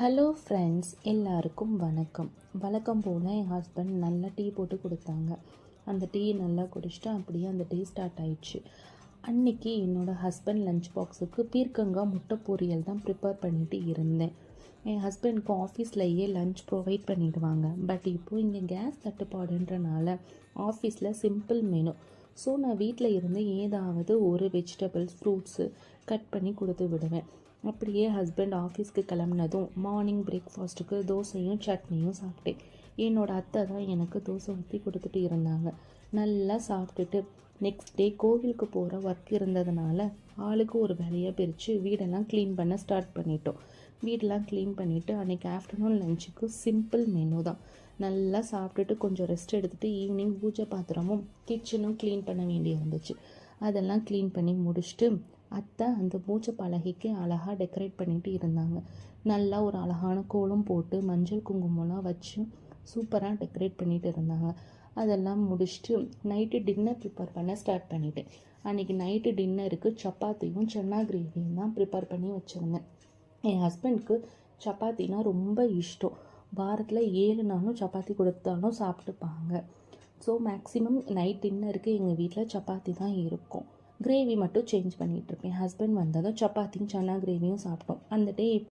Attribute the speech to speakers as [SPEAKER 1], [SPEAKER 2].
[SPEAKER 1] Hello friends, எல்லாருக்கும் வணக்கம். வழக்கம் போல் என் ஹஸ்பண்ட் நல்லா டீ போட்டு கொடுத்தாங்க. அந்த டீ நல்லா குடிச்சிட்டு அப்படியே அந்த டீ ஸ்டார்ட் ஆயிடுச்சு. அன்றைக்கி என்னோடய ஹஸ்பண்ட் லஞ்ச் பாக்ஸுக்கு பீர்க்கங்காய் முட்டை பொரியல் தான் ப்ரிப்பேர் பண்ணிட்டு இருந்தேன். என் ஹஸ்பண்டுக்கு ஆஃபீஸ்லையே லஞ்ச் ப்ரொவைட் பண்ணிவிடுவாங்க. பட் இப்போது இங்கே கேஸ் தட்டுப்பாடுன்றனால ஆஃபீஸில் சிம்பிள் மெனு. ஸோ நான் வீட்டில் இருந்து ஏதாவது ஒரு வெஜிடபிள்ஸ் ஃப்ரூட்ஸு கட் பண்ணி கொடுத்து விடுவேன். அப்படியே ஹஸ்பண்ட் ஆஃபீஸ்க்கு கிளம்புனதும் மார்னிங் பிரேக்ஃபாஸ்ட்டுக்கு தோசையும் சட்னியும் சாப்பிட்டேன். என்னோடய அத்தை தான் எனக்கு தோசை ஊற்றி கொடுத்துட்டு இருந்தாங்க. நல்லா சாப்பிட்டுட்டு நெக்ஸ்ட் டே கோவிலுக்கு போகிற ஒர்க் இருந்ததுனால ஆளுக்கு ஒரு வேலையை பிரித்து வீடெல்லாம் க்ளீன் பண்ண ஸ்டார்ட் பண்ணிட்டோம். வீடெல்லாம் க்ளீன் பண்ணிவிட்டு அன்றைக்கி ஆஃப்டர்நூன் லஞ்சுக்கு சிம்பிள் மெனு தான். நல்லா சாப்பிட்டுட்டு கொஞ்சம் ரெஸ்ட் எடுத்துகிட்டு ஈவினிங் பூஜை பாத்திரமும் கிச்சனும் க்ளீன் பண்ண வேண்டி இருந்துச்சு. அதெல்லாம் க்ளீன் பண்ணி முடிச்சுட்டு அத்தை அந்த பூஜை பலகைக்கு அழகாக டெக்கரேட் பண்ணிட்டு இருந்தாங்க. நல்லா ஒரு அழகான கோலம் போட்டு மஞ்சள் குங்குமம்லாம் வச்சு சூப்பராக டெக்கரேட் பண்ணிட்டு இருந்தாங்க. அதெல்லாம் முடிச்சுட்டு நைட்டு டின்னர் ப்ரிப்பேர் பண்ண ஸ்டார்ட் பண்ணிட்டேன். அன்றைக்கி நைட்டு டின்னருக்கு சப்பாத்தியும் சன்னா கிரேவியும் தான் ப்ரிப்பேர் பண்ணி வச்சுருந்தேன். என் ஹஸ்பண்டுக்கு சப்பாத்தினா ரொம்ப இஷ்டம். வாரத்தில் 7 நாளும் சப்பாத்தி கொடுத்தாலும் சாப்பிட்டுப்பாங்க. ஸோ மேக்ஸிமம் நைட் டின்னருக்கு எங்கள் வீட்டில் சப்பாத்தி தான் இருக்கும். கிரேவி மட்டும் சேஞ்ச் பண்ணிகிட்ருப்பேன். ஹஸ்பண்ட் வந்ததும் சப்பாத்தியும் சன்னா கிரேவியும் சாப்பிட்டோம். அந்த டே